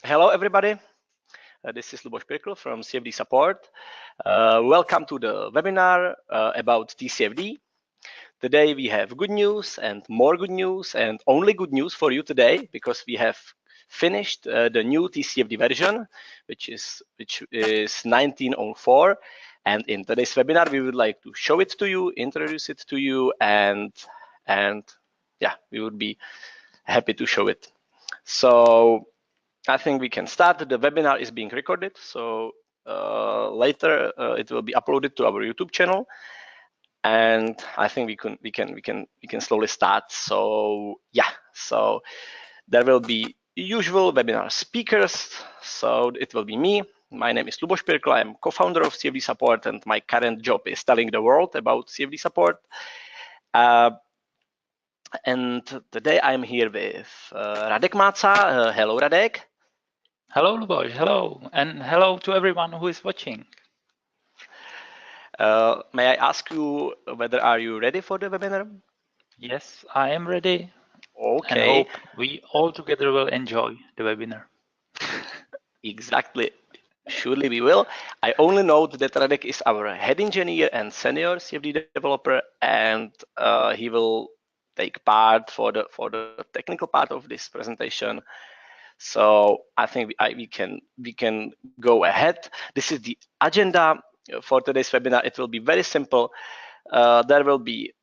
Hello, everybody. This is Luboš Pirkl from CFD Support. Welcome to the webinar about TCFD. Today we have good news and more good news and only good news for you today because we have finished the new TCFD version, which is 19.04. And in today's webinar, we would like to show it to you, introduce it to you, and yeah, we would be happy to show it. So I think we can start. The webinar is being recorded, so later it will be uploaded to our YouTube channel, and I think we can slowly start. So yeah, so there will be usual webinar speakers. So it will be me. My name is Luboš Pirkl. I am co-founder of CFD Support, and my current job is telling the world about CFD Support. And today I'm here with Radek Máca. Hello, Radek. Hello, Luboš. Hello, and hello to everyone who is watching. May I ask you whether are you ready for the webinar? Yes, I am ready. Okay. And hope we all together will enjoy the webinar. Exactly. Surely we will. I only know that Radek is our head engineer and senior CFD developer, and he will take part for the technical part of this presentation. So I think we can go ahead. This is the agenda for today's webinar. It will be very simple. There will be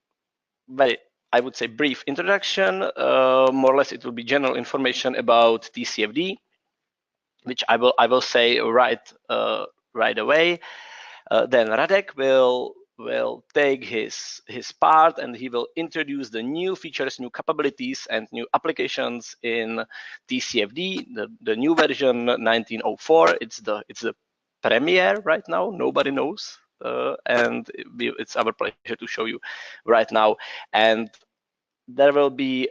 very, I would say, brief introduction. More or less, it will be general information about TCFD, which I will say right away. Then Radek will take his part, and he will introduce the new features, new capabilities, and new applications in TCFD, the new version 19.04. It's the premiere right now. Nobody knows, and it's our pleasure to show you right now. And there will be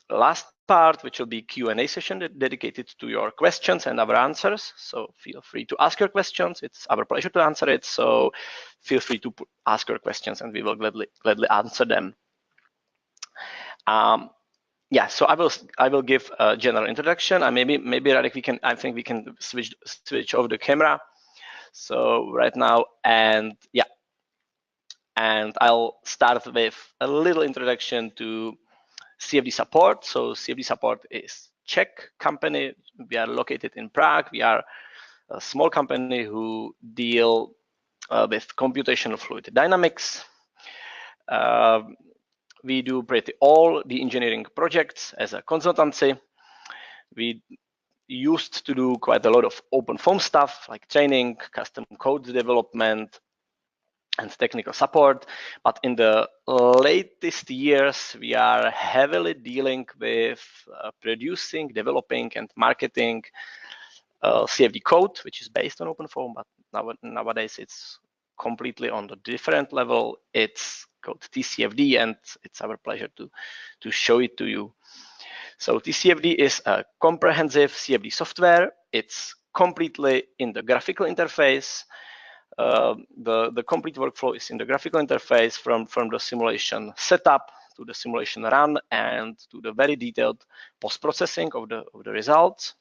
last part, which will be Q&A session dedicated to your questions and our answers. So feel free to ask your questions. It's our pleasure to answer it. So feel free to ask your questions, and we will gladly answer them. Yeah, so I will give a general introduction. And maybe Radek, I think we can switch over the camera. So right now, and yeah, and I'll start with a little introduction to CFD Support. So CFD Support is Czech company. We are located in Prague. We are a small company who deal with computational fluid dynamics. We do pretty all the engineering projects as a consultancy. We used to do quite a lot of open form stuff like training, custom code development, and technical support. But in the latest years, we are heavily dealing with producing, developing, and marketing CFD code, which is based on OpenFOAM, but nowadays it's completely on the different level. It's called TCFD, and it's our pleasure to show it to you. So TCFD is a comprehensive CFD software. It's completely in the graphical interface. The complete workflow is in the graphical interface from the simulation setup to the simulation run and to the very detailed post-processing of the results.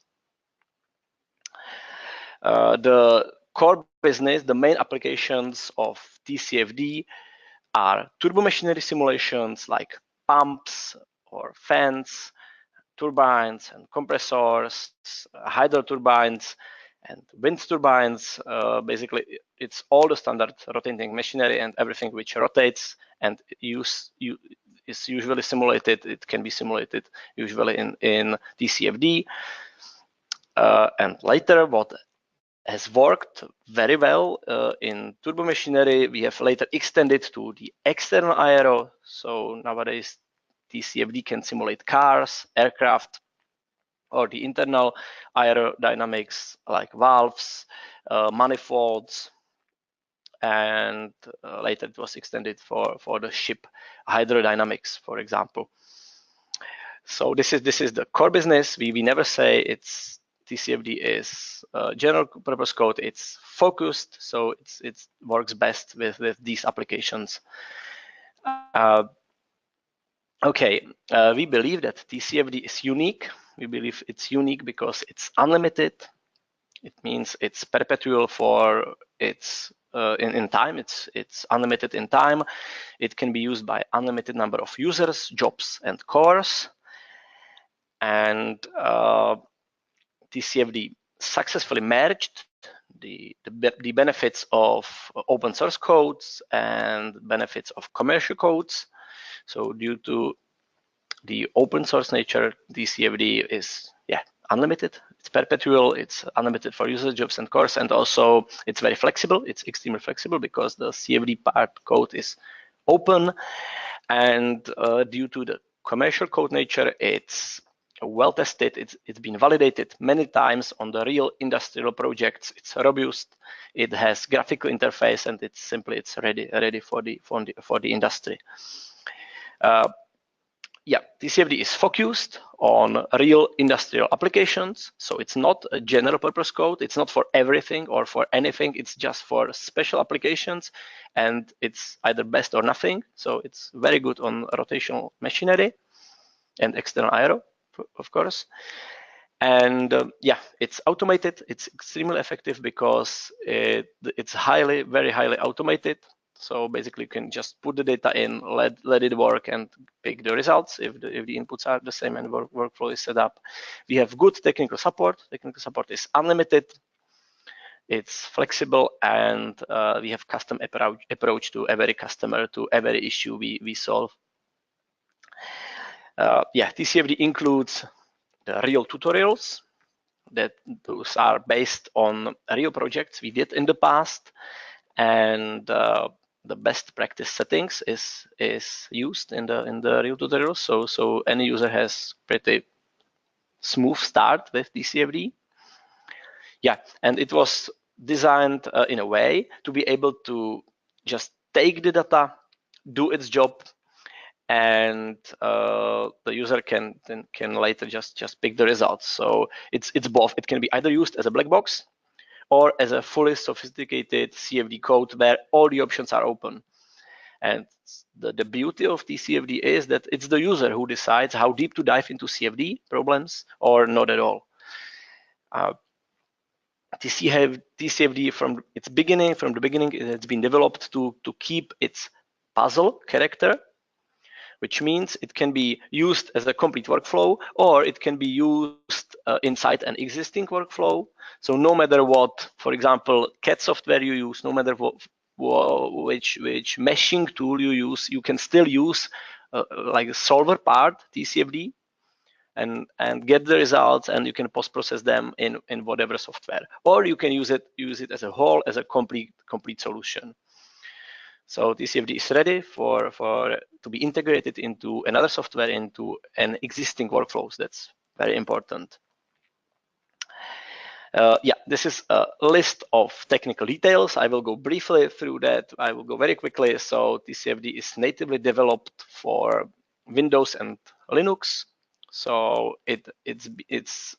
The core business, the main applications of TCFD are turbomachinery simulations like pumps or fans, turbines and compressors, hydro turbines, and wind turbines. Basically, it's all the standard rotating machinery and everything which rotates and is usually simulated. It can be simulated usually in TCFD. And later, what has worked very well in turbomachinery, we have later extended to the external aero. So nowadays, TCFD can simulate cars, aircraft, or the internal aerodynamics like valves, manifolds, and later it was extended for the ship hydrodynamics, for example. So this is the core business. We never say it's TCFD is general purpose code. It's focused, so it works best with these applications. Okay, we believe that TCFD is unique We believe it's unique because it's unlimited. It means it's perpetual for its in time. It's unlimited in time. It can be used by unlimited number of users, jobs, and cores. And TCFD successfully merged the benefits of open source codes and benefits of commercial codes. So due to the open source nature, TCFD is unlimited. It's perpetual. It's unlimited for user jobs and cores, and also it's very flexible. It's extremely flexible because the CFD part code is open, and due to the commercial code nature, it's well tested. It's been validated many times on the real industrial projects. It's robust. It has graphical interface, and it's ready for the industry. TCFD is focused on real industrial applications. So it's not a general purpose code. It's not for everything or for anything. It's just for special applications, and it's either best or nothing. So it's very good on rotational machinery and external aero, of course. And it's automated. It's extremely effective because it's very highly automated. So basically, you can just put the data in, let it work, and pick the results if the inputs are the same and workflow is set up. We have good technical support. Technical support is unlimited. It's flexible, and we have custom approach to every customer, to every issue we solve. TCFD includes the real tutorials. Those are based on real projects we did in the past, and the best practice settings is used in the real tutorials. So any user has pretty smooth start with TCFD. And it was designed in a way to be able to just take the data, do its job, and the user can later just pick the results. So it's both. It can be either used as a black box or as a fully sophisticated CFD code where all the options are open. And the beauty of TCFD is that it's the user who decides how deep to dive into CFD problems or not at all. TCFD from the beginning, it has been developed to keep its puzzle character, which means it can be used as a complete workflow, or it can be used inside an existing workflow. So no matter what, for example, CAD software you use, no matter which meshing tool you use, you can still use like a solver part, TCFD, and get the results, and you can post-process them in whatever software, or you can use it as a whole, as a complete solution. So TCFD is ready to be integrated into another software, into an existing workflows. That's very important. This is a list of technical details. I will go briefly through that. I will go very quickly. So TCFD is natively developed for Windows and Linux. So it's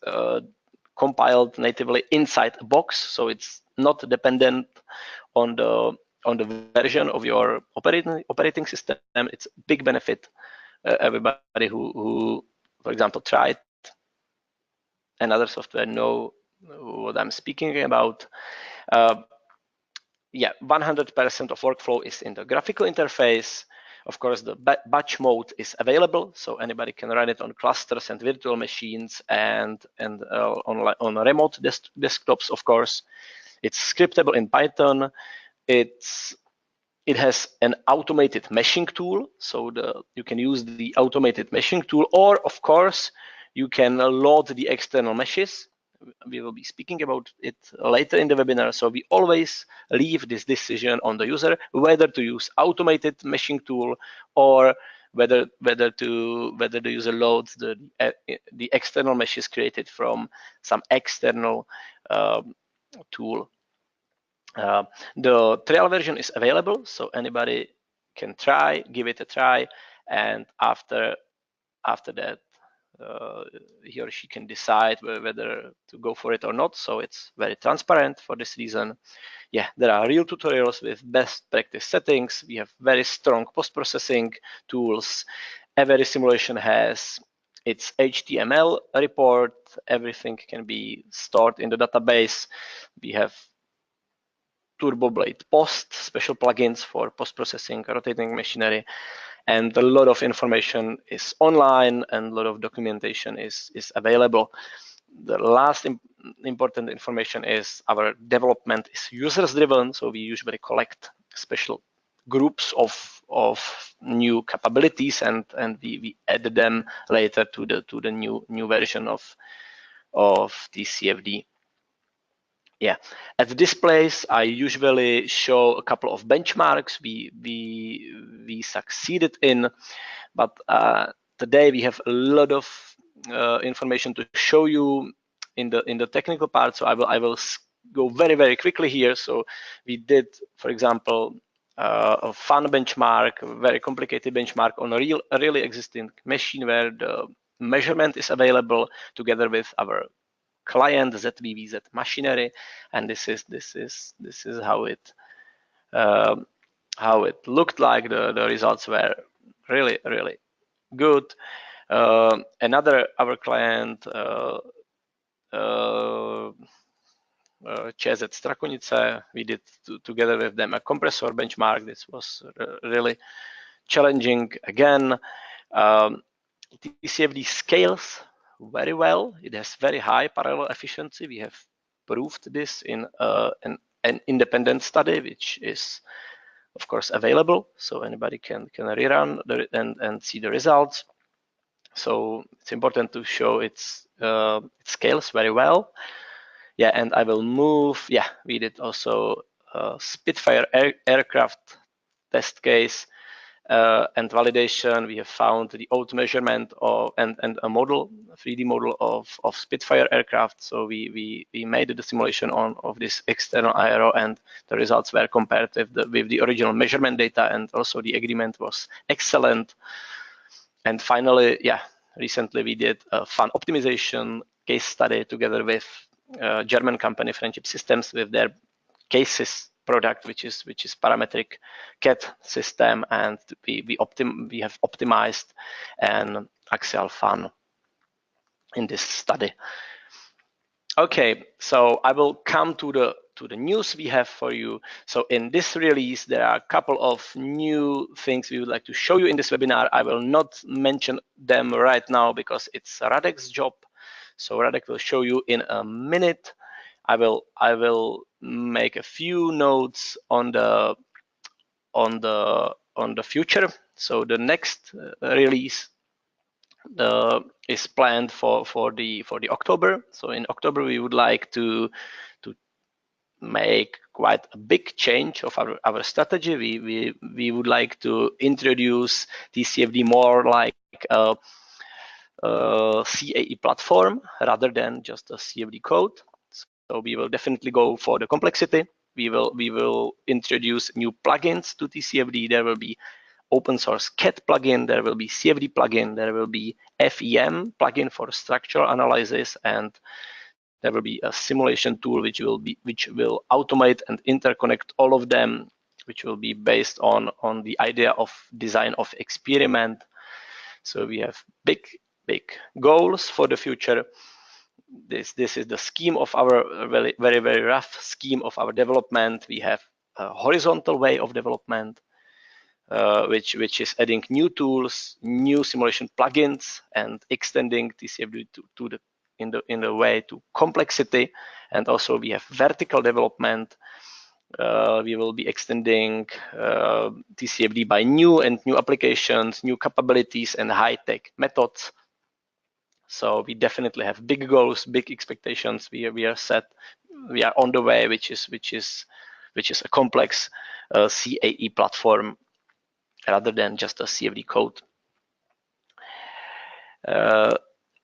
compiled natively inside a box. So it's not dependent on the version of your operating system. It's a big benefit. Everybody who, for example, tried another software know what I'm speaking about. 100% of workflow is in the graphical interface. Of course, the batch mode is available, so anybody can run it on clusters and virtual machines and on remote desktops. Of course, it's scriptable in Python. It has an automated meshing tool, so you can use the automated meshing tool, or of course, you can load the external meshes. We will be speaking about it later in the webinar. So we always leave this decision on the user, whether to use automated meshing tool or whether the user loads the external meshes created from some external tool. The trial version is available, so anybody can give it a try, and after that, he or she can decide whether to go for it or not. So it's very transparent for this reason. There are real tutorials with best practice settings. We have very strong post-processing tools. Every simulation has It's HTML report. Everything can be stored in the database. We have TurboBlade Post, special plugins for post-processing, rotating machinery, and a lot of information is online and a lot of documentation is available. The last important information is our development is users driven, so we usually collect special groups of new capabilities and we add them later to the new version of TCFD. Yeah, at this place I usually show a couple of benchmarks we succeeded in, but today we have a lot of information to show you in the technical part, so I will go very quickly here. So we did, for example, a fun benchmark, a very complicated benchmark on a really existing machine where the measurement is available together with our client ZVVZ machinery, and this is how it looked like. The results were really good. Another our client ČZ Strakonice, we did together with them a compressor benchmark. This was really challenging again. TCFD scales very well. It has very high parallel efficiency. We have proved this in an independent study, which is of course available, so anybody can rerun and see the results. So it's important to show it scales very well. Yeah, and I will move. Yeah, we did also Spitfire aircraft test case and validation. We have found the old measurement of and a model, a 3D model of Spitfire aircraft. So we made the simulation of this external aero, and the results were compared with the original measurement data, and also the agreement was excellent. And finally, yeah, recently we did a fun optimization case study together with German company Friendship Systems with their cases product, which is parametric CAD system, and we have optimized an axial fan in this study. Okay, so I will come to the news we have for you. So in this release, there are a couple of new things we would like to show you in this webinar. I will not mention them right now because it's Radek's job. So Radek will show you in a minute. I will make a few notes on the future. So the next release is planned for the October. So in October we would like to make quite a big change of our strategy. We would like to introduce TCFD more like a CAE platform rather than just a CFD code. So we will definitely go for the complexity. We will introduce new plugins to TCFD. There will be open source CAD plugin, there will be CFD plugin, there will be FEM plugin for structural analysis, and there will be a simulation tool which will automate and interconnect all of them, which will be based on the idea of design of experiment. So we have big goals for the future. This is the scheme of our very rough scheme of our development. We have a horizontal way of development, which is adding new tools, new simulation plugins, and extending TCFD in the way to complexity. And also we have vertical development. We will be extending TCFD by new applications, new capabilities, and high-tech methods. So we definitely have big goals, big expectations. We are set. We are on the way, which is a complex CAE platform rather than just a CFD code.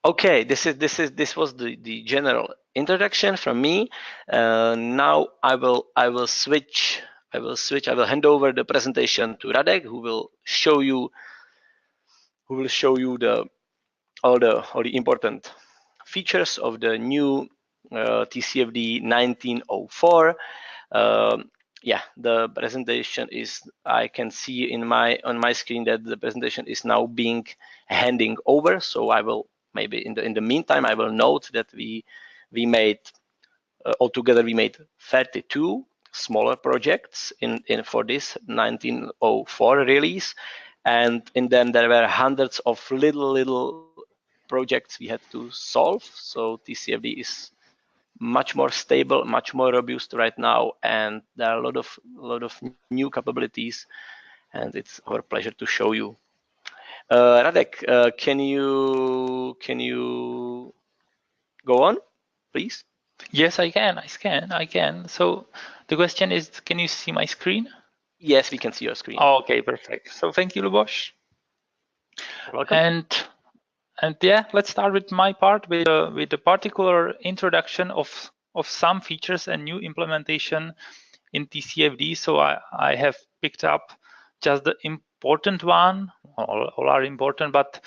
Okay, this was the general introduction from me. Now I will hand over the presentation to Radek, who will show you all the important features of the new TCFD 19.04. Yeah, the presentation is, I can see on my screen that the presentation is now handing over. So I will maybe in the meantime, I will note that we made altogether we made 32 smaller projects for this 1904 release, and then there were hundreds of little projects we had to solve. So TCFD is much more stable, much more robust right now, and there are a lot of new capabilities, and it's our pleasure to show you. Radek, can you go on, please? Yes, I can. I can. So the question is, can you see my screen? Yes, we can see your screen. Oh, okay, perfect. So thank you, Luboš. You're welcome. And yeah, let's start with my part with a particular introduction of some features and new implementation in TCFD. So I have picked up just the important one. All are important, but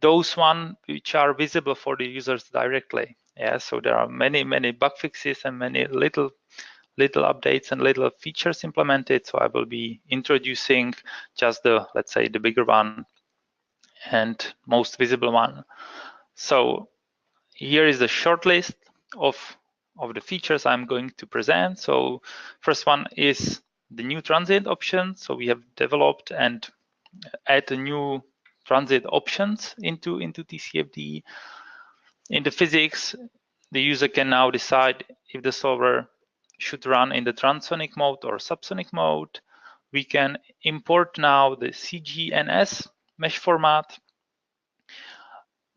those one which are visible for the users directly. Yeah, so there are many bug fixes and many little updates and little features implemented. So I will be introducing just the, let's say, the bigger one and most visible one. So here is the short list of the features I'm going to present. So first one is the new transient option. So we have developed and add a new transient options into TCFD. In the physics, the user can now decide if the solver should run in the transonic mode or subsonic mode. We can import now the CGNS mesh format.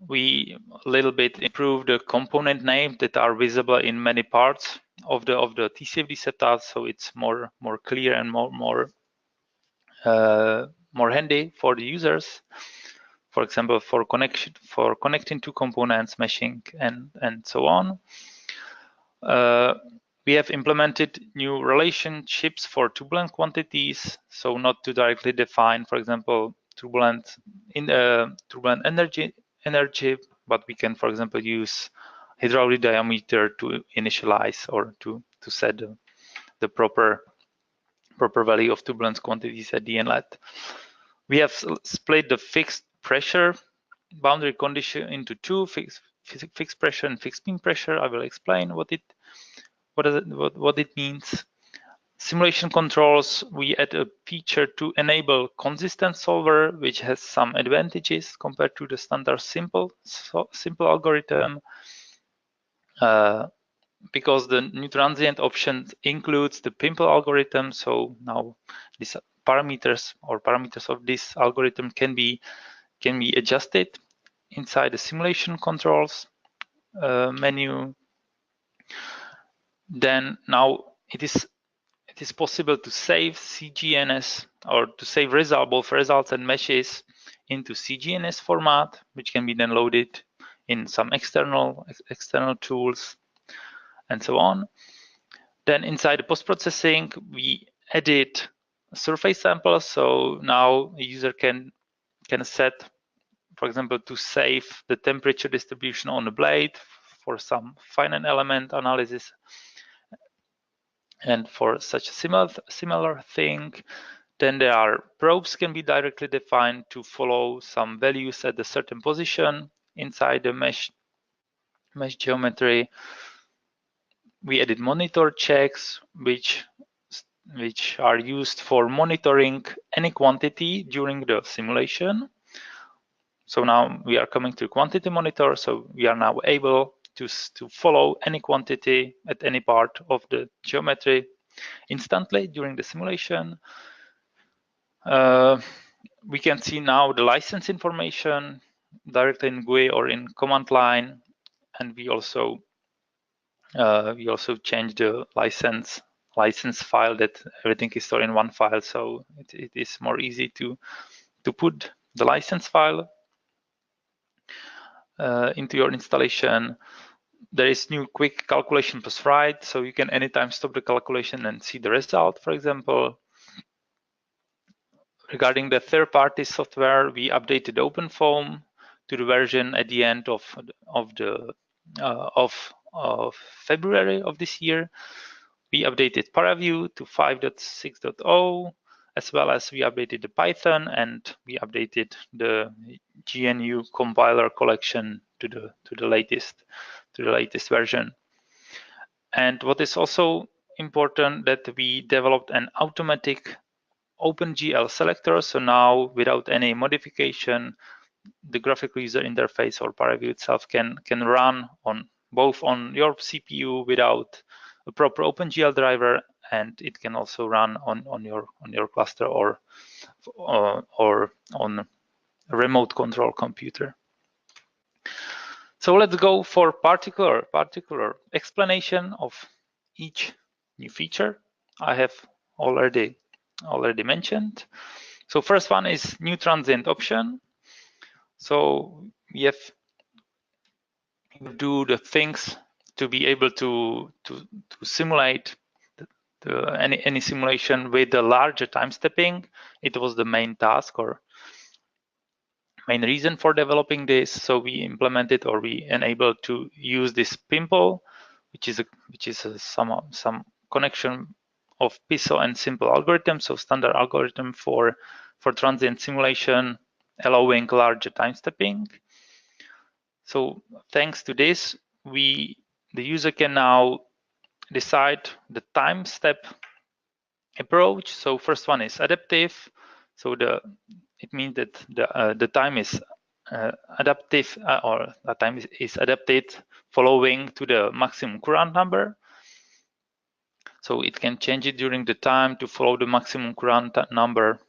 We a little bit improve the component names that are visible in many parts of the TCFD setup, so it's more clear and more handy for the users. For example, for connecting two components, meshing, and so on. We have implemented new relationships for turbulent quantities, so not to directly define, for example, turbulent energy, but we can, for example, use hydraulic diameter to initialize or to set the proper value of turbulence quantities at the inlet. We have split the fixed pressure boundary condition into two: fixed pressure and fixed mean pressure. I will explain what it means. Simulation controls, we add a feature to enable consistent solver, which has some advantages compared to the standard simple algorithm. Because the new transient option includes the Pimple algorithm, so now these parameters of this algorithm can be adjusted inside the simulation controls menu. Then now it is possible to save CGNS or to save both results and meshes into CGNS format, which can be then loaded in some external tools and so on. Then inside the post-processing, we edit surface samples. So now a user can set, for example, to save the temperature distribution on the blade for some finite element analysis. And for such a similar thing, then there are probes can be directly defined to follow some values at a certain position inside the mesh geometry. We added monitor checks, which are used for monitoring any quantity during the simulation. So now we are coming to quantity monitor, so we are now able to follow any quantity at any part of the geometry instantly during the simulation. We can see now the license information directly in GUI or in command line, and we also change the license file, that everything is stored in one file, so it is more easy to put the license file into your installation. There is new quick calculation post-write, so you can anytime stop the calculation and see the result, for example. Regarding the third-party software, we updated OpenFOAM to the version at the end of February of this year. We updated ParaView to 5.6.0, as well as we updated the Python and we updated the GNU compiler collection to the latest version. And what is also important, that we developed an automatic OpenGL selector. So now, without any modification, the graphical user interface or ParaView itself can run on both on your CPU without a proper OpenGL driver, and it can also run on your cluster or on a remote control computer. So let's go for particular explanation of each new feature I have already mentioned. So first one is new transient option. So we have do the things to be able to simulate any simulation with the larger time stepping. It was the main task or main reason for developing this. So we implemented, or we enabled to use this pimple, which is some connection of PISO and simple algorithm. So standard algorithm for transient simulation, allowing larger time stepping. So thanks to this, the user can now decide the time step approach. So first one is adaptive. So it means that the time is adaptive, or the time is adapted following to the maximum current number. So it can change it during the time to follow the maximum current number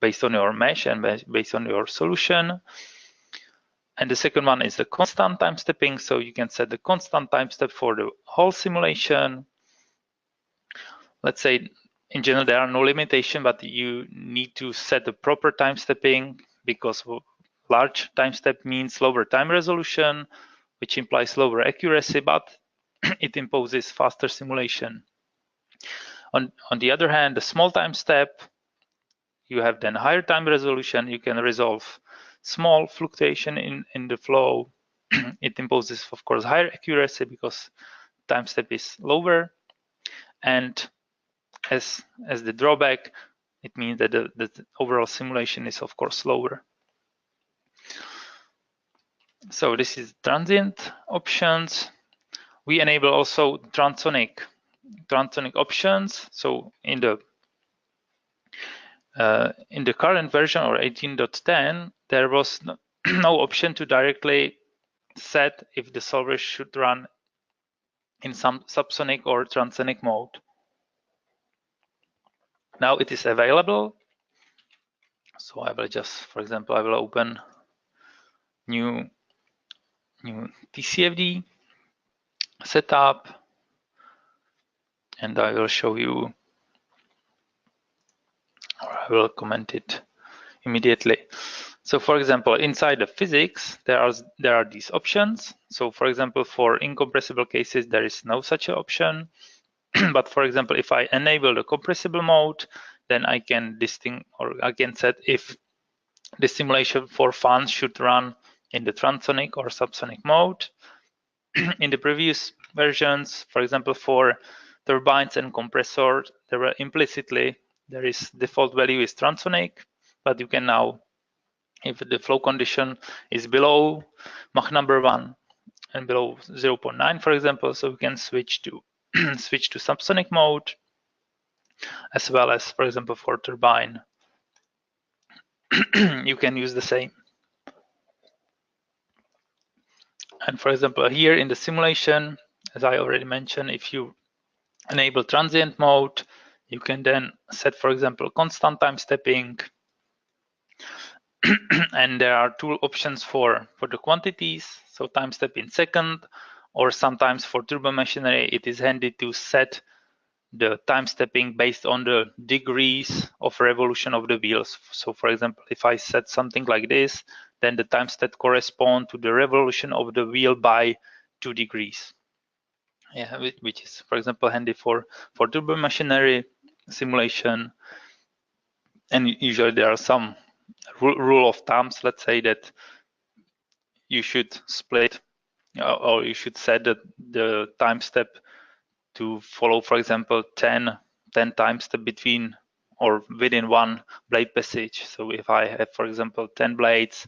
based on your mesh and based on your solution. And the second one is the constant time stepping. So you can set the constant time step for the whole simulation. Let's say in general there are no limitations, but you need to set the proper time stepping, because large time step means lower time resolution, which implies lower accuracy, but it imposes faster simulation. On the other hand, the small time step, you have then higher time resolution. You can resolve small fluctuation in the flow. It imposes, of course, higher accuracy because time step is lower, and as the drawback, it means that the overall simulation is, of course, slower. So this is transient options. We enable also transonic options. So in the current version, or 18.10, there was no option to directly set if the solver should run in some subsonic or transonic mode. Now it is available. So I will just, for example, I will open new TCFD setup, and I will show you, or I will comment it immediately. So for example, inside the physics, there are these options. So for example, for incompressible cases, there is no such option. But for example, if I enable the compressible mode, then I can set if the simulation for fans should run in the transonic or subsonic mode. In the previous versions, for example, for turbines and compressors, there is default value is transonic, but you can now, if the flow condition is below Mach number 1 and below 0.9, for example, so we can switch to subsonic mode, as well as, for example, for turbine, you can use the same. And for example, here in the simulation, as I already mentioned, if you enable transient mode, you can then set, for example, constant time stepping. And there are two options for the quantities, so time step in second, or sometimes for turbo machinery, it is handy to set the time stepping based on the degrees of revolution of the wheels. So for example, if I set something like this, then the time step correspond to the revolution of the wheel by 2 degrees. Yeah, which is, for example, handy for turbo machinery simulation. And usually there are some rule of thumbs, let's say, that you should split, or you should set the time step to follow, for example, 10 time step between or within one blade passage. So if I have, for example, 10 blades,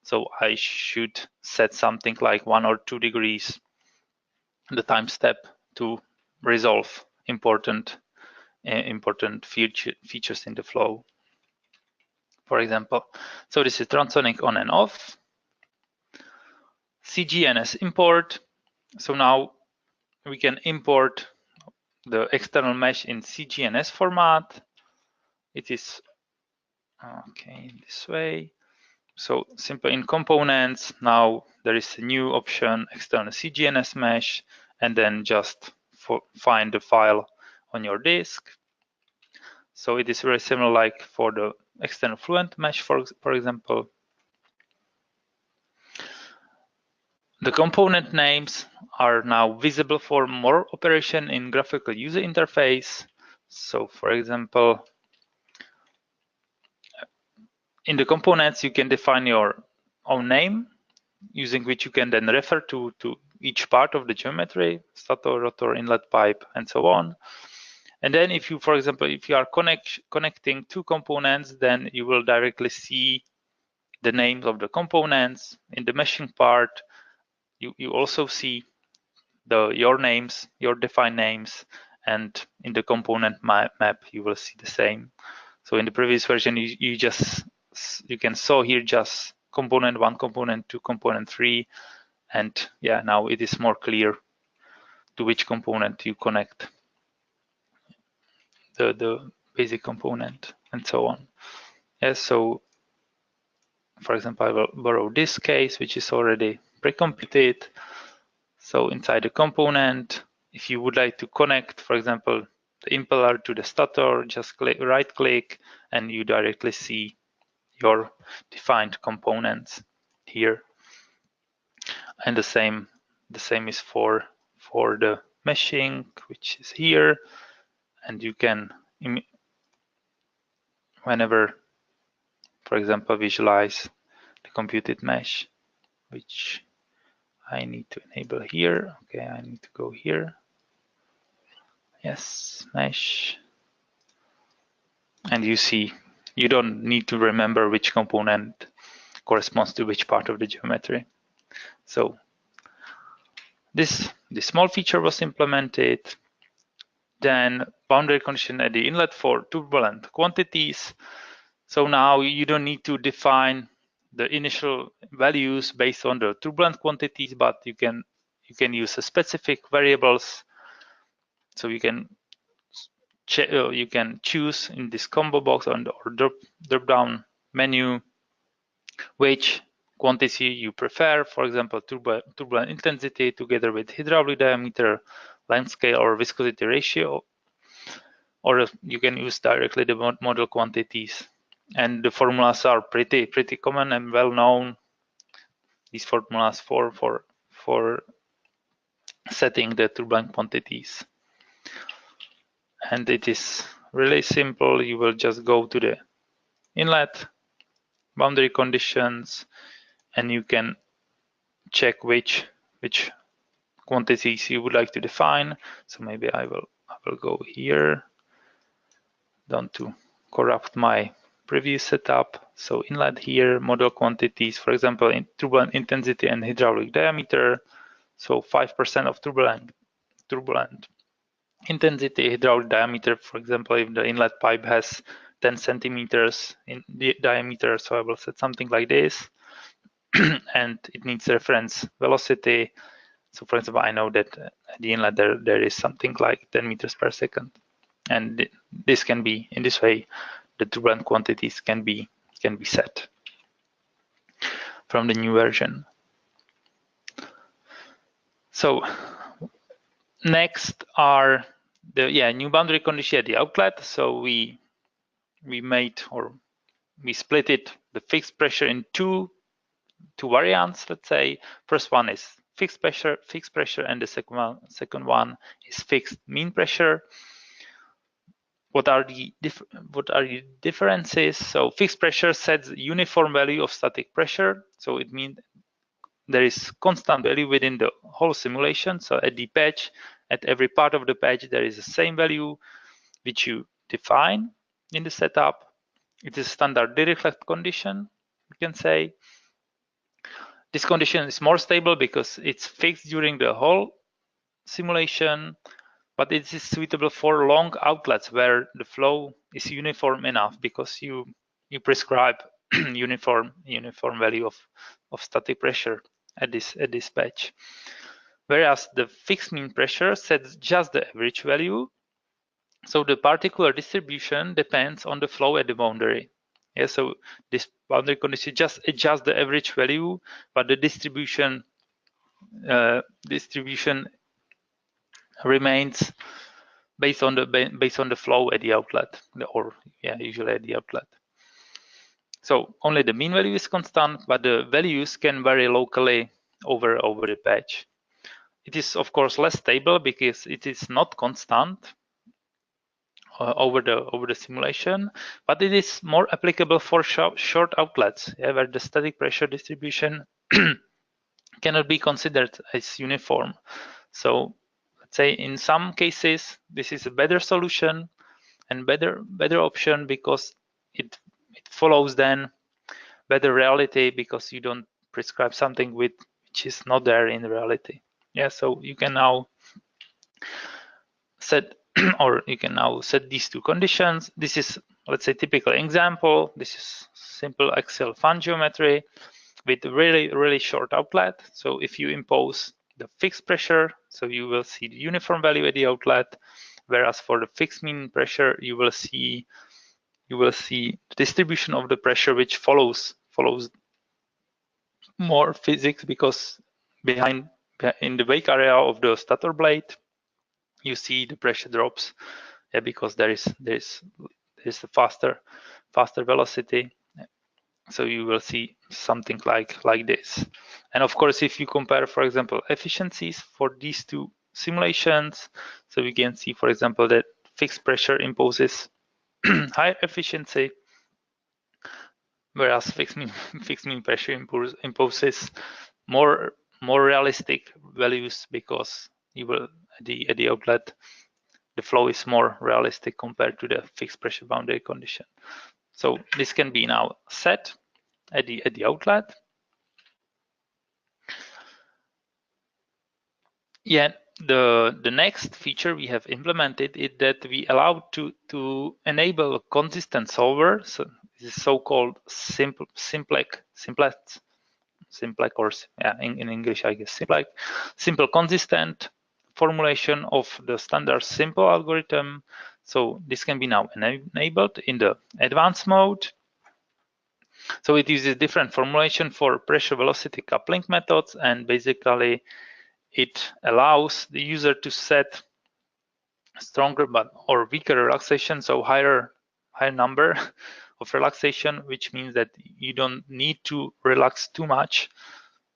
so I should set something like 1 or 2 degrees the time step to resolve important features in the flow, for example. So this is transonic on and off. CGNS import. So now we can import the external mesh in CGNS format. It is okay this way. So simply in components, now there is a new option, external CGNS mesh, and then just find the file on your disk. So it is very similar like for the external fluent mesh, for example. The component names are now visible for more operation in graphical user interface. So for example, in the components, you can define your own name, using which you can then refer to each part of the geometry, stator, rotor, inlet pipe, and so on. And then if you, for example, if you are connecting two components, then you will directly see the names of the components. In the meshing part, you also see your names, your defined names, and in the component map, you will see the same. So in the previous version, you can saw here just component 1, component 2, component 3, and yeah, now it is more clear to which component you connect the basic component and so on. Yes, so for example, I will borrow this case, which is already pre-computed. So inside the component, if you would like to connect, for example, the impeller to the stator, just right click and you directly see your defined components here. And the same is for the meshing, which is here. And you can, whenever, for example, visualize the computed mesh, which I need to enable here. Okay, I need to go here. Yes, mesh. And you see, you don't need to remember which component corresponds to which part of the geometry. So this small feature was implemented. Then boundary condition at the inlet for turbulent quantities. So now you don't need to define the initial values based on the turbulent quantities, but you can use a specific variables. So you can choose in this combo box or drop down menu which quantity you prefer, for example, turbulent intensity together with hydraulic diameter, length scale, or viscosity ratio, or you can use directly the model quantities. And the formulas are pretty common and well known. These formulas for setting the turbulent quantities. And it is really simple. You will just go to the inlet, boundary conditions, and you can check which quantities you would like to define. So maybe I will go here. Don't to corrupt my previous setup. So inlet here, model quantities, for example, in turbulent intensity and hydraulic diameter. So 5% of turbulent intensity, hydraulic diameter, for example, if the inlet pipe has 10 centimeters in the diameter, so I will set something like this. And it needs reference velocity. So for example, I know that at the inlet there is something like 10 meters per second. And this can be, in this way, the turbulent quantities can be set from the new version. So next are the new boundary condition at the outlet. So we split it, the fixed pressure, in two variants. Let's say first one is fixed pressure, and the second one is fixed mean pressure. What are the differences? So fixed pressure sets uniform value of static pressure. So it means there is constant value within the whole simulation. So at the patch, at every part of the patch, there is the same value which you define. in the setup. It is standard Dirichlet condition, we can say. This condition is more stable because it's fixed during the whole simulation, but it is suitable for long outlets where the flow is uniform enough because you prescribe uniform value of static pressure at this batch. Whereas the fixed mean pressure sets just the average value, so the particular distribution depends on the flow at the boundary. Yeah, so this boundary condition just adjusts the average value, but the distribution remains based on the flow at the outlet, or usually at the outlet. So only the mean value is constant, but the values can vary locally over the patch. It is of course less stable because it is not constant over the simulation, but it is more applicable for short outlets, where the static pressure distribution cannot be considered as uniform. So let's say in some cases this is a better solution and better option because it follows then better reality, because you don't prescribe something which is not there in reality. Yeah, so you can now set these two conditions. This is, let's say, typical example. This is simple axial fan geometry with really short outlet. So if you impose the fixed pressure, so you will see the uniform value at the outlet, whereas for the fixed mean pressure, you will see the distribution of the pressure which follows more physics, because in the wake area of the stator blade, you see the pressure drops, because there is a faster velocity. So you will see something like this. And of course, if you compare, for example, efficiencies for these two simulations, so we can see, for example, that fixed pressure imposes higher efficiency, whereas fixed mean pressure imposes more realistic values, because you will at the outlet the flow is more realistic compared to the fixed pressure boundary condition. So this can be now set at the outlet. Yeah, the next feature we have implemented is that we allow to enable a consistent solver. So this is so-called simplex, or in English, I guess simplex, simple consistent formulation of the standard simple algorithm. So this can be now enabled in the advanced mode. So it uses different formulation for pressure velocity coupling methods, and basically it allows the user to set stronger or weaker relaxation, so higher number of relaxation, which means that you don't need to relax too much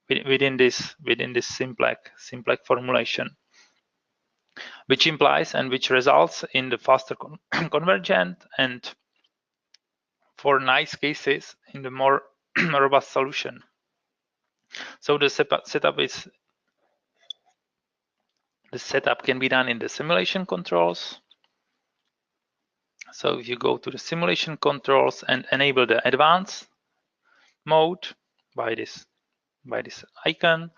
within this simplex formulation, which implies and which results in the faster convergent, and for nice cases in the more robust solution. So the setup can be done in the simulation controls. So if you go to the simulation controls and enable the advanced mode by this icon,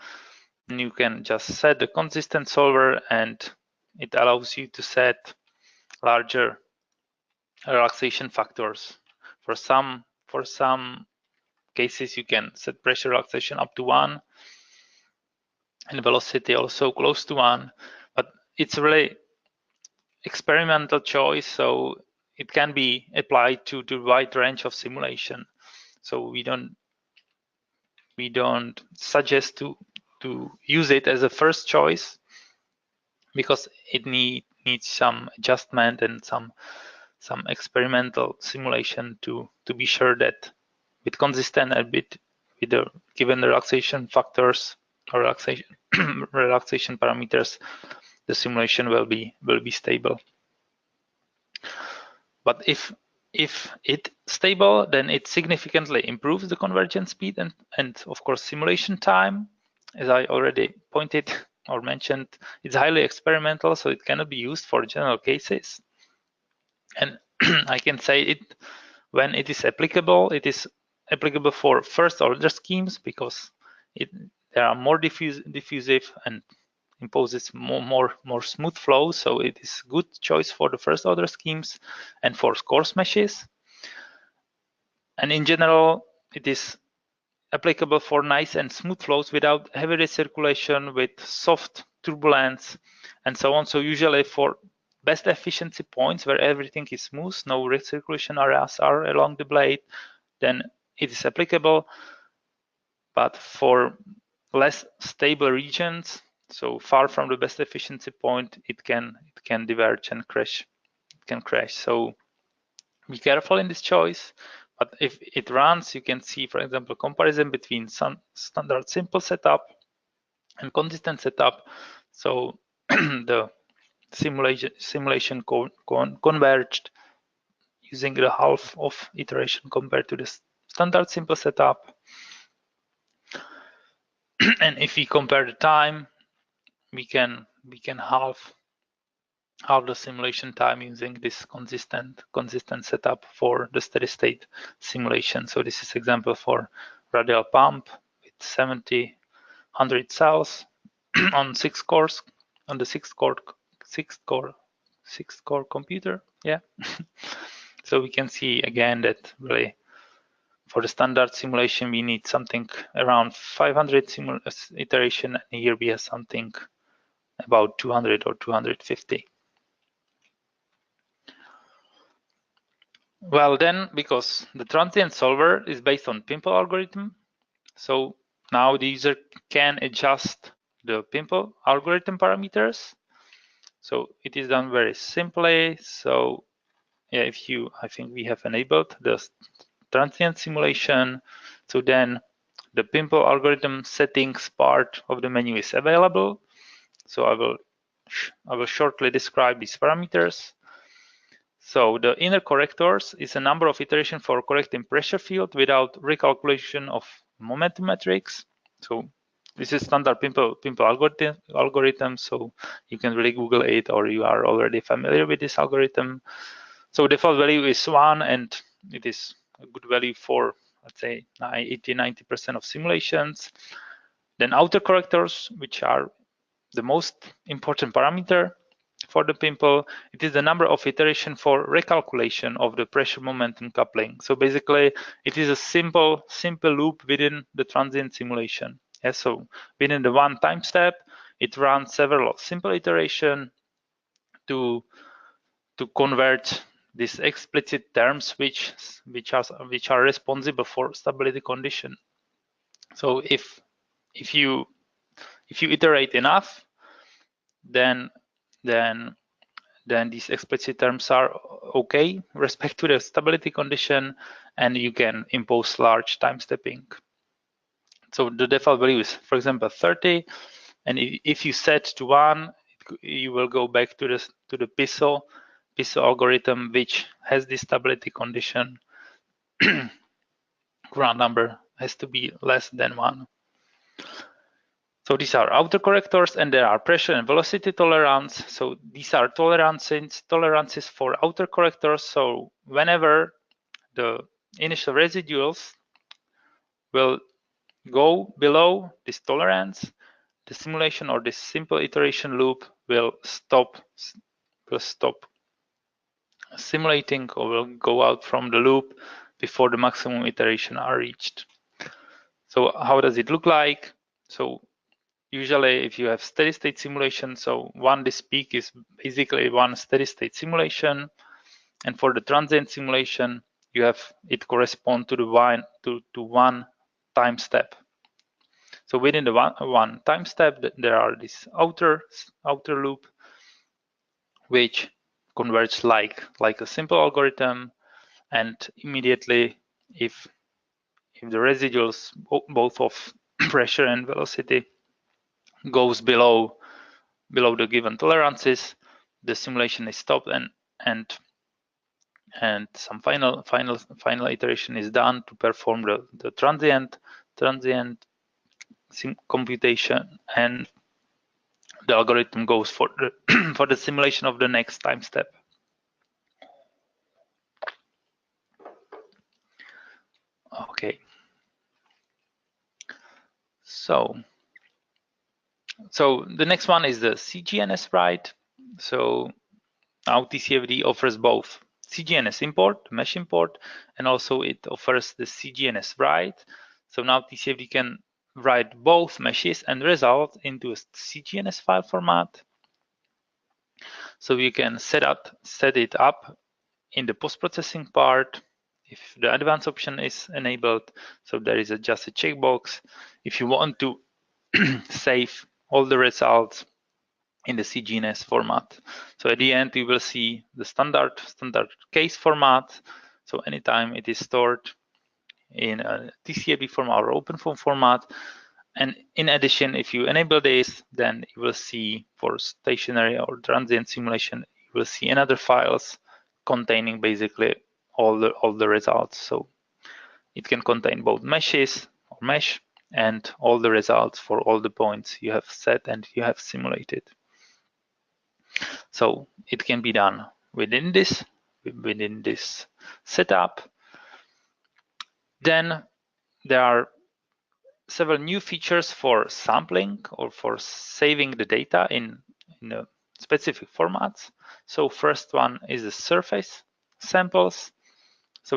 and you can just set the consistent solver, and it allows you to set larger relaxation factors. For some cases, you can set pressure relaxation up to 1 and velocity also close to 1, but it's really experimental choice, so it can be applied to the wide range of simulation. So we don't suggest to use it as a first choice, because it needs some adjustment and some experimental simulation to be sure that with consistent and with the given relaxation factors or relaxation parameters, the simulation will be stable. But if it's stable, then it significantly improves the convergence speed and of course simulation time. As I already pointed or mentioned, it's highly experimental, so it cannot be used for general cases. And I can say it when it is applicable. It is applicable for first order schemes because they are more diffusive and imposes more smooth flow. So it is good choice for the first order schemes and for coarse meshes. And in general, it is applicable for nice and smooth flows without heavy recirculation, with soft turbulence, and so on. So usually for best efficiency points where everything is smooth, no recirculation areas are along the blade, then it is applicable. But for less stable regions, so far from the best efficiency point, it can diverge and crash. It can crash. So be careful in this choice. But if it runs, you can see, for example, comparison between some standard simple setup and consistent setup. So the simulation converged using the half of iteration compared to the standard simple setup. And if we compare the time, we can halve the simulation time using this consistent setup for the steady state simulation. So this is example for radial pump with 100 cells on 6 cores on the 6 core computer. Yeah. So we can see again that really for the standard simulation we need something around 500 iteration, and here we have something about 200 or 250. Well, then, because the transient solver is based on Pimple algorithm, so now the user can adjust the Pimple algorithm parameters. So it is done very simply. So yeah, I think we have enabled the transient simulation. So then the Pimple algorithm settings part of the menu is available. So I will shortly describe these parameters. So the inner correctors is a number of iterations for correcting pressure field without recalculation of momentum matrix. So this is standard Pimple algorithm. So you can really Google it, or you are already familiar with this algorithm. So default value is 1, and it is a good value for, let's say, 80–90% of simulations. Then outer correctors, which are the most important parameter for the Pimple, it is the number of iteration for recalculation of the pressure momentum coupling. So basically, it is a simple loop within the transient simulation. Yeah, so within the one time step, it runs several simple iteration to convert these explicit terms which are responsible for stability condition. So if you iterate enough, then these explicit terms are okay respect to the stability condition, and you can impose large time stepping. So the default value is, for example, 30, and if you set to 1, you will go back to the PISO algorithm, which has this stability condition. Ground number has to be less than 1. So these are outer correctors, and there are pressure and velocity tolerance. So these are tolerances for outer correctors. So whenever the initial residuals will go below this tolerance, the simulation or this simple iteration loop will stop simulating, or will go out from the loop before the maximum iteration are reached. So how does it look like? So usually if you have steady state simulation, so this peak is basically one steady state simulation, and for the transient simulation you have it correspond to the one time step. So within the one time step, there are this outer loop which converges like a simple algorithm, and immediately if the residuals both of pressure and velocity goes below the given tolerances, the simulation is stopped, and some final iteration is done to perform the transient computation, and the algorithm goes for the for the simulation of the next time step. Okay. So the next one is the CGNS write. So now TCFD offers both CGNS import, mesh import, and also it offers the CGNS write. So now TCFD can write both meshes and results into a CGNS file format. So you can set it up in the post-processing part if the advanced option is enabled. So there is just a checkbox. If you want to save all the results in the CGNS format. So at the end, you will see the standard case format. So anytime it is stored in a TCFD format or OpenFOAM format. And in addition, if you enable this, then you will see for stationary or transient simulation, you will see another files containing basically all the results. So it can contain both meshes or mesh and all the results for all the points you have set and you have simulated. So it can be done within this setup. Then there are several new features for sampling or for saving the data in specific formats. So first one is the surface samples. So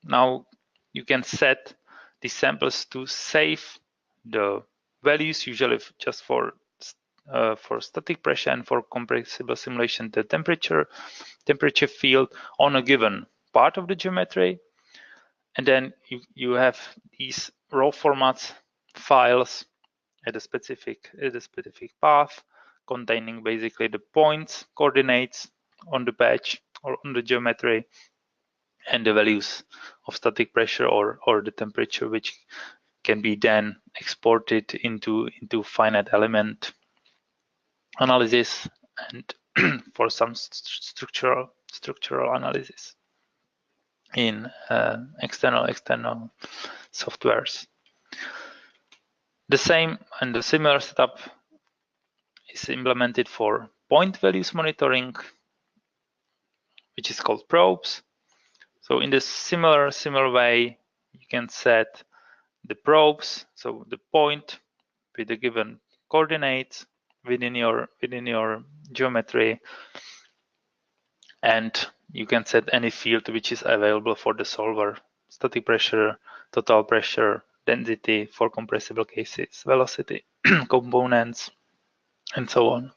now you can set the samples to save the values, usually just for static pressure and for compressible simulation, the temperature field on a given part of the geometry. And then you have these raw formats files at a specific path containing basically the points, coordinates on the patch or on the geometry, and the values of static pressure or the temperature, which can be then exported into finite element analysis and for some structural analysis in external softwares. The same and the similar setup is implemented for point values monitoring, which is called probes. So in this similar way, you can set the probes, so the point with the given coordinates within your geometry, and you can set any field which is available for the solver: static pressure, total pressure, density for compressible cases, velocity, components, and so on.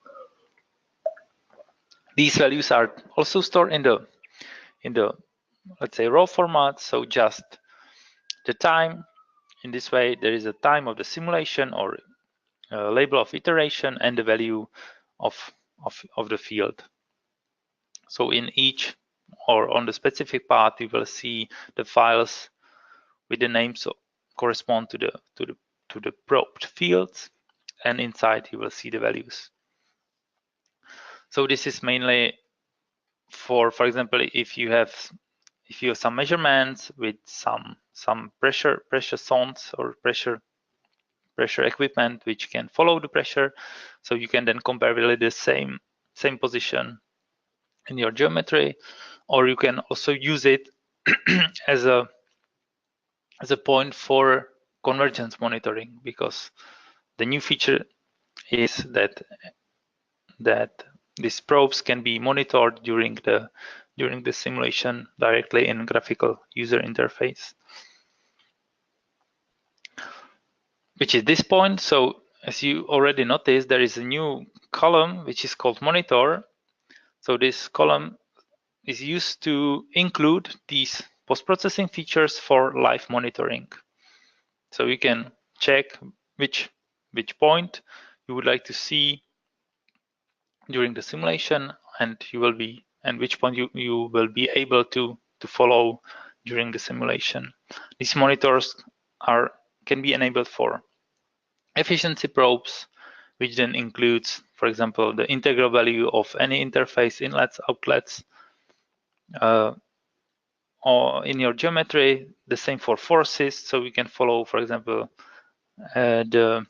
These values are also stored in the let's say raw format, so just the time. In this way, there is a time of the simulation or label of iteration and the value of the field. So in each or on the specific path, you will see the files with the names correspond to the probed fields, and inside you will see the values. So this is mainly for example, if you have some measurements with some pressure zones or pressure equipment which can follow the pressure, so you can then compare really the same position in your geometry, or you can also use it as a point for convergence monitoring, because the new feature is that these probes can be monitored during the simulation directly in graphical user interface, which is this point. So as you already noticed, there is a new column which is called monitor. So this column is used to include these post-processing features for live monitoring. So you can check which point you would like to see during the simulation, and which point you will be able to follow during the simulation. These monitors can be enabled for efficiency probes, which then includes, for example, the integral value of any interface inlets, outlets, or in your geometry. The same for forces, so we can follow, for example, the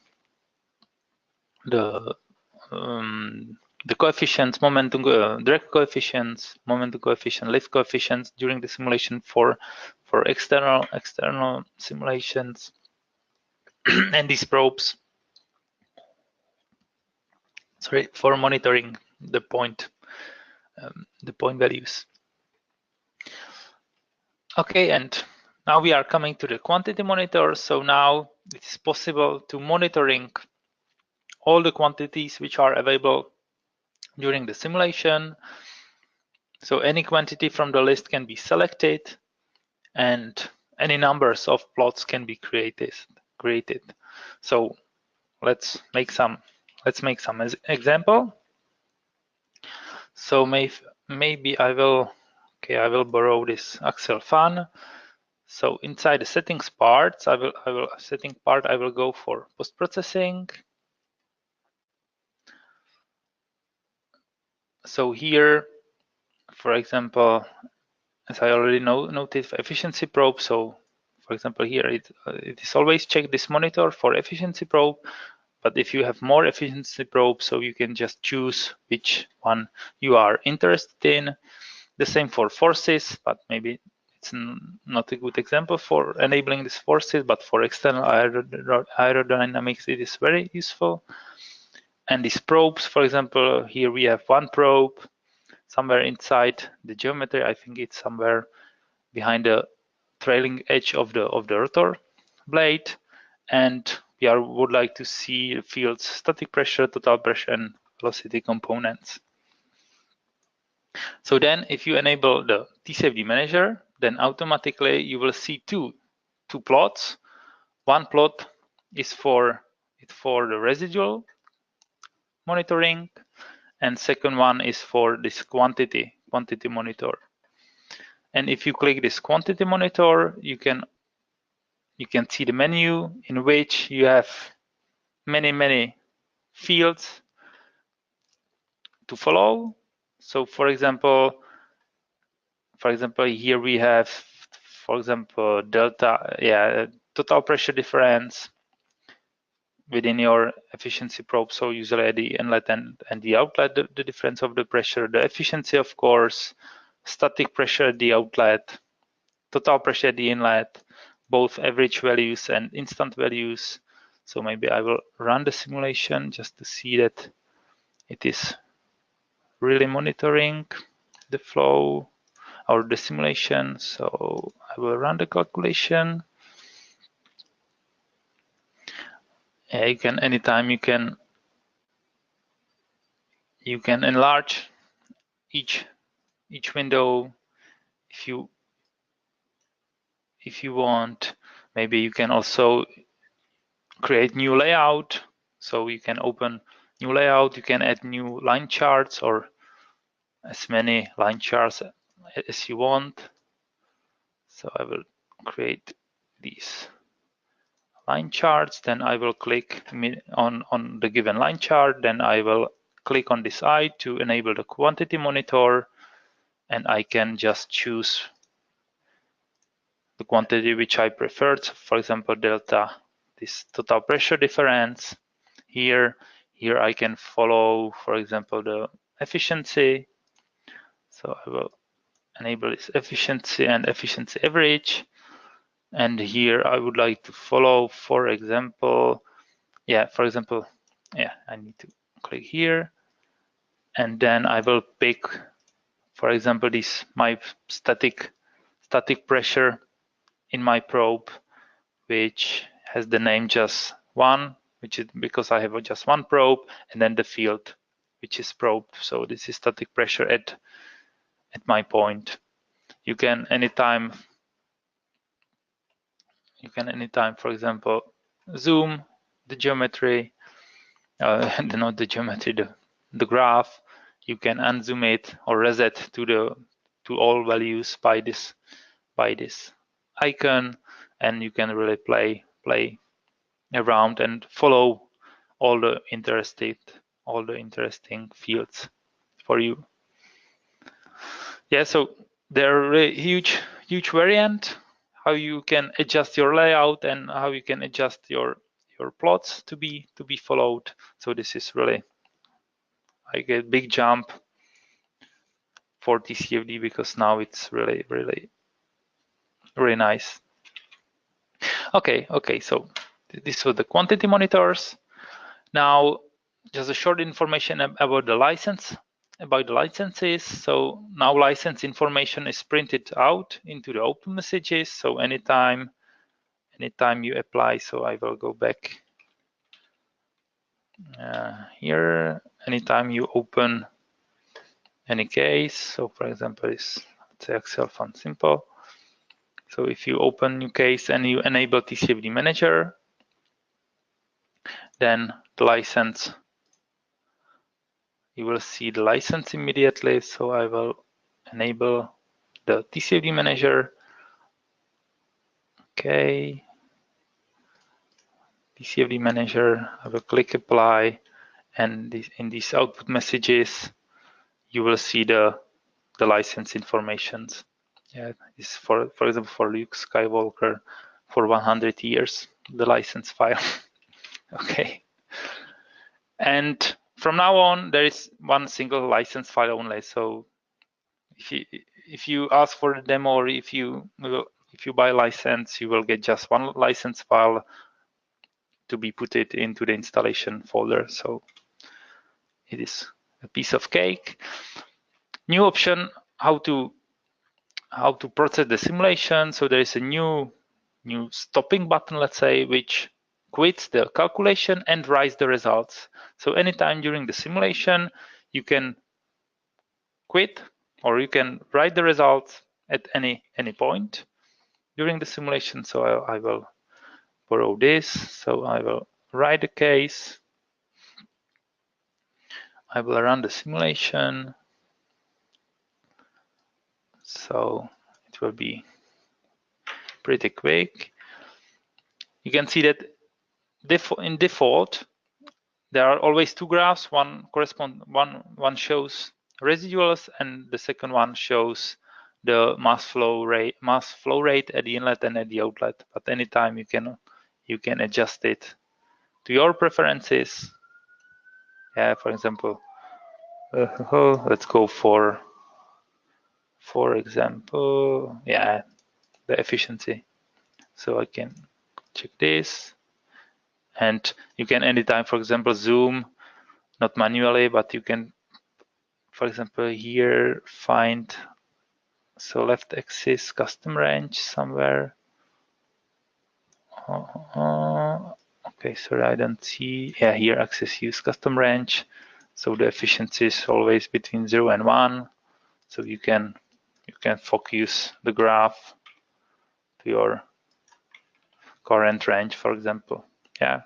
the coefficients, momentum, drag coefficients, momentum coefficient, lift coefficients during the simulation for external simulations, and these probes, sorry, for monitoring the point values. Okay, and now we are coming to the quantity monitor. So now it is possible to monitoring all the quantities which are available during the simulation. So any quantity from the list can be selected, and any numbers of plots can be created. So let's make some example. So maybe I will borrow this Excel fun. So inside the settings parts, I will go for post-processing. So here, for example, as I already noted, efficiency probe. So for example, here it is always check this monitor for efficiency probe. But if you have more efficiency probes, so you can just choose which one you are interested in. The same for forces, but maybe it's not a good example for enabling these forces, but for external aerodynamics, it is very useful. And these probes, for example, here we have one probe somewhere inside the geometry. I think it's somewhere behind the trailing edge of the rotor blade, and we would like to see the field's static pressure, total pressure, and velocity components. So then if you enable the TCFD manager, then automatically you will see two plots. One plot is for the residual monitoring, and second one is for this quantity monitor. And if you click this quantity monitor, you can see the menu in which you have many fields to follow. So for example, here we have, for example, delta, total pressure difference within your efficiency probe. So usually at the inlet and the outlet, the difference of the pressure, the efficiency, of course, static pressure at the outlet, total pressure at the inlet, both average values and instant values. So maybe I will run the simulation just to see that it is really monitoring the flow or the simulation. So I will run the calculation. Yeah, you can anytime you can enlarge each window if you want. Maybe you can also create new layout. So you can open new layout. You can add new line charts or as many line charts as you want. So I will create these line charts, then I will click on the given line chart, then I will click on this eye to enable the quantity monitor, and I can just choose the quantity which I preferred. For example, delta, this total pressure difference. Here I can follow, for example, the efficiency. So I will enable this efficiency and efficiency average. And here I would like to follow, for example, I need to click here. And then I will pick, for example, this my static pressure in my probe, which has the name just one, which is because I have just one probe, and then the field, which is probed. So this is static pressure at my point. You can anytime, for example, zoom the geometry, not the geometry, the graph. You can unzoom it or reset to all values by this icon, and you can really play around and follow all the interesting fields for you. Yeah, so there are really huge variant how you can adjust your layout and how you can adjust your plots to be followed. So this is really I get big jump for TCFD because now it's really nice. Okay, so this was the quantity monitors. Now just a short information about the license, about the licenses. So now license information is printed out into the open messages. So anytime you apply, so I will go back here. Anytime you open any case, so for example, let's say Excel Fund Simple. So if you open new case and you enable TCFD Manager, then the license, you will see the license immediately. So I will enable the TCFD Manager. Okay, TCFD Manager, I will click Apply, and in these output messages, you will see the license informations. Yeah, this for example for Luke Skywalker for 100 years, the license file. Okay, and from now on there is one single license file only. So if you ask for a demo, or if you buy a license, you will get just one license file to be put it into the installation folder. So it is a piece of cake. New option, how to process the simulation. So there is a new stopping button, let's say, which quits the calculation and writes the results. So anytime during the simulation, you can quit or you can write the results at any point during the simulation. So I will borrow this. So I will write the case. I will run the simulation. So it will be pretty quick. You can see that in default, there are always two graphs. One shows residuals, and the second one shows the mass flow rate at the inlet and at the outlet. But anytime you can adjust it to your preferences. Yeah, for example, let's go for example, yeah, the efficiency. So I can check this, and you can anytime, for example, zoom, not manually, but you can, for example, here find, so left axis custom range somewhere. Okay, sorry, I don't see. Yeah, here axis use custom range. So the efficiency is always between 0 and 1. So you can focus the graph to your current range, for example. Yeah.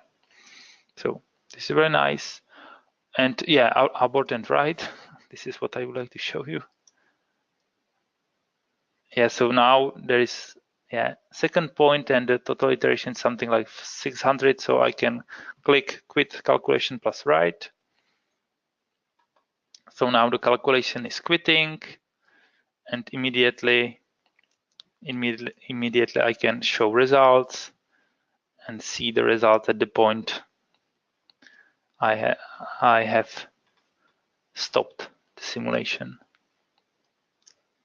So this is very nice. And yeah, abort and write. This is what I would like to show you. Yeah, so now there is second point, and the total iteration something like 600. So I can click quit calculation plus write. So now the calculation is quitting, and immediately I can show results and see the results at the point I have stopped the simulation.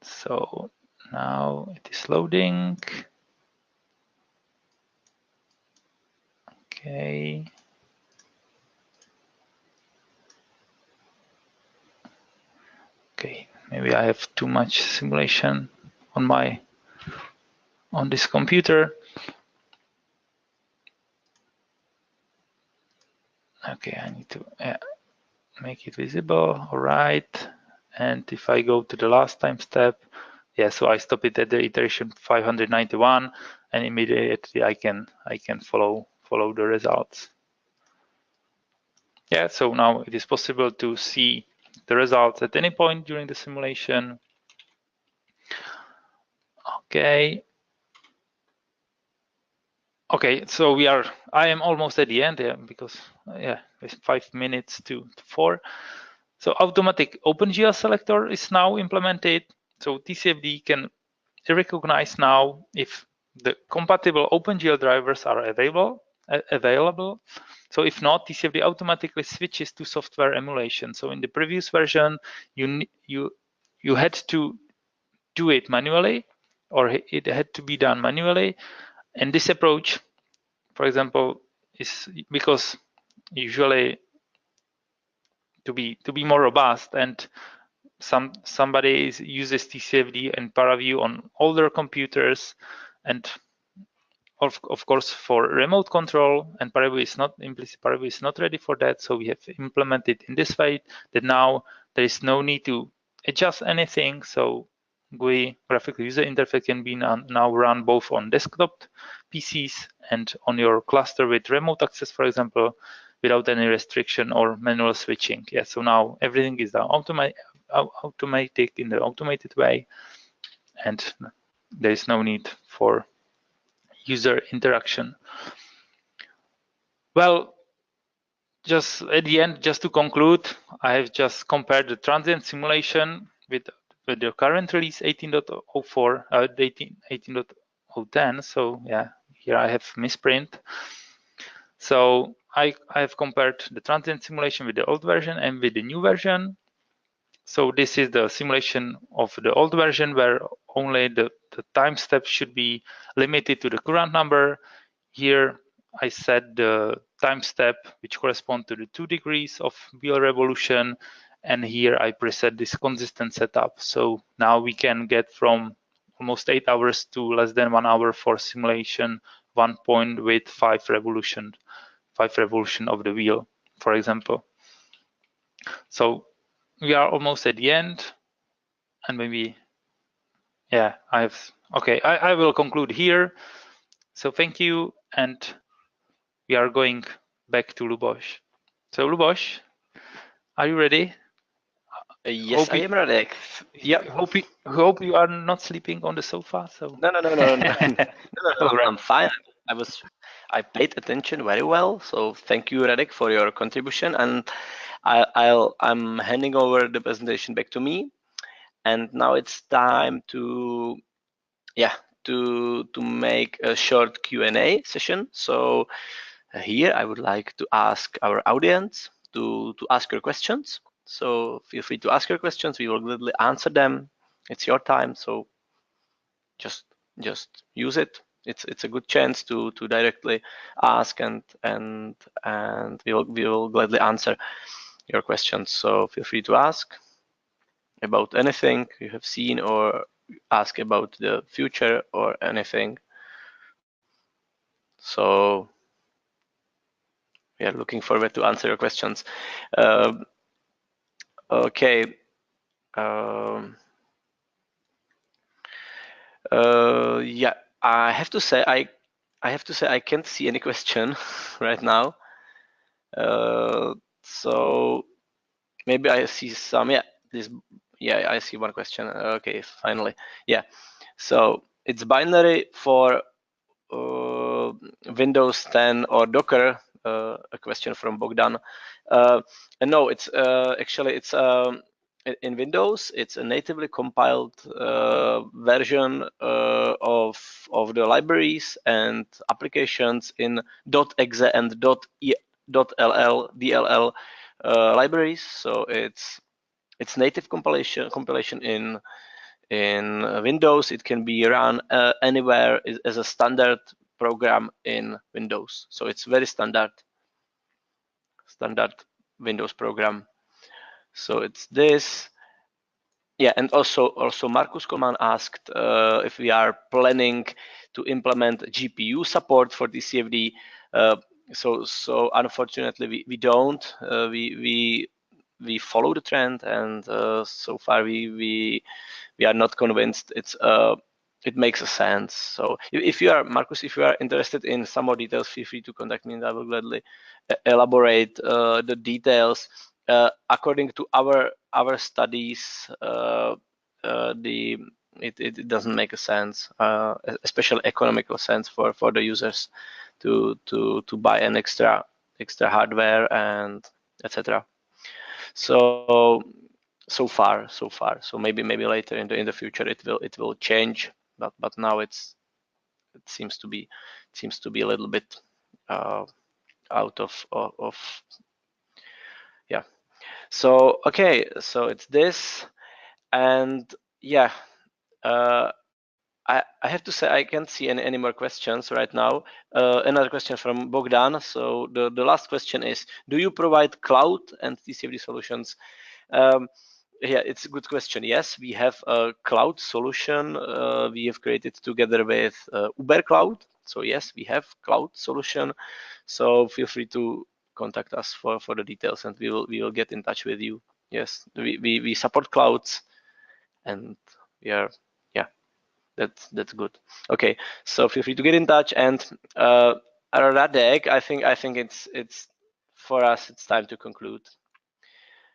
So now it is loading. Okay. Okay, maybe I have too much simulation on this computer. Okay, I need to make it visible. All right. And if I go to the last time step, yeah, so I stop it at the iteration 591, and immediately I can follow the results. Yeah, so now it is possible to see the results at any point during the simulation. Okay. Okay, so I am almost at the end here, because it's 5 minutes to 4. So automatic OpenGL selector is now implemented. So TCFD can recognize now if the compatible OpenGL drivers are available. available. So if not, TCFD automatically switches to software emulation. So in the previous version, you had to do it manually, or it had to be done manually. And this approach, for example, is because usually to be more robust, and somebody uses TCFD and ParaView on older computers, and of course for remote control, and ParaView is not implicit. ParaView is not ready for that, so we have implemented in this way that now there is no need to adjust anything. So GUI, graphical user interface, can be now run both on desktop PCs and on your cluster with remote access, for example, without any restriction or manual switching. Yeah, so now everything is done automatic in the automated way, and there is no need for user interaction. Well, just at the end, just to conclude, I have just compared the transient simulation with the current release 18.04, 18.010. So yeah, here I have misprint. So I have compared the transient simulation with the old version and with the new version. So this is the simulation of the old version, where only the time steps should be limited to the current number. Here I set the time step which correspond to the 2 degrees of wheel revolution, and here I preset this consistent setup. So now we can get from almost 8 hours to less than 1 hour for simulation 1 point with 5 revolution of the wheel, for example. So we are almost at the end, and maybe, yeah, I will conclude here. So thank you, and we are going back to Luboš. So Luboš, are you ready? Yes, I am ready. Yeah. Hope you are not sleeping on the sofa. So No. I'm fine. I paid attention very well. So thank you, Radek, for your contribution, and I'm handing over the presentation back to me. And now it's time to make a short Q&A session. So here I would like to ask our audience to ask your questions. So feel free to ask your questions. We will gladly answer them. It's your time, so just use it. It's a good chance to directly ask, and we will gladly answer your questions. So feel free to ask about anything you have seen, or ask about the future or anything. So we are looking forward to answer your questions. Okay. Yeah, I have to say I can't see any question right now. So maybe I see some. Yeah, I see one question. Okay, finally. Yeah, so it's binary for Windows 10 or Docker. A question from Bogdan. No, it's actually it's in Windows. It's a natively compiled version of the libraries and applications in .exe and .dll libraries. So it's native compilation in Windows. It can be run anywhere as a standard program in Windows. So it's very standard Windows program. So it's this. Yeah, and also Markus Kollmann asked if we are planning to implement GPU support for TCFD. So unfortunately we don't. We follow the trend, and so far we are not convinced it makes a sense. So if you are, Markus, if you are interested in some more details, feel free to contact me, and I will gladly elaborate the details. According to our studies, it doesn't make a sense, especially economical sense for the users to buy an extra hardware and etc. So far. So maybe later in the future it will change, but now it seems to be a little bit out of yeah. So okay, so it's this, and yeah, I have to say I can't see any more questions right now. Another question from Bogdan. So the last question is, do you provide cloud and TCFD solutions? Yeah, it's a good question. Yes, we have a cloud solution we have created together with Uber Cloud. So yes, we have cloud solution. So feel free to contact us for the details, and we will get in touch with you. Yes, we support clouds, and we are, yeah, that's good. Okay, so feel free to get in touch. And Radek, I think it's for us. It's time to conclude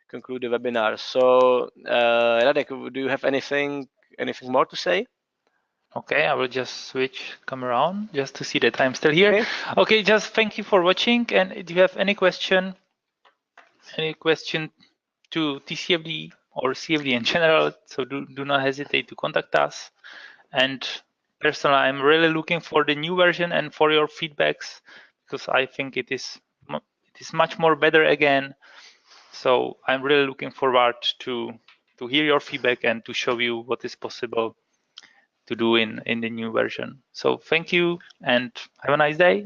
the webinar. So Radek, do you have anything more to say? Okay, I will just switch camera on just to see that I'm still here. Okay, just thank you for watching. And if you have any question to TCFD or CFD in general, so do not hesitate to contact us. And personally, I'm really looking for the new version and for your feedbacks, because I think it is much more better again. So I'm really looking forward to hear your feedback and to show you what is possible to do in the new version. So thank you and have a nice day.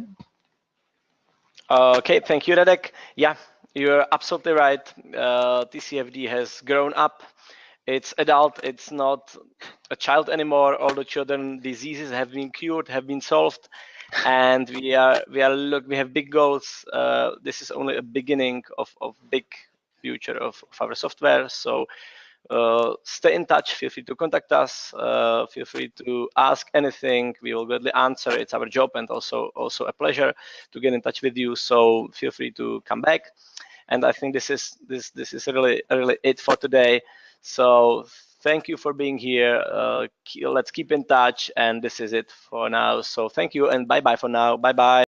Okay, thank you, Radek. Yeah, you're absolutely right. TCFD has grown up. It's adult. It's not a child anymore. All the children diseases have been cured, have been solved, and we have big goals. This is only a beginning of big future of our software. So stay in touch. Feel free to contact us. Feel free to ask anything. We will gladly answer. It's our job, and also a pleasure to get in touch with you. So feel free to come back. And I think this is really it for today. So thank you for being here. Let's keep in touch. And this is it for now. So thank you, and bye bye for now. Bye bye.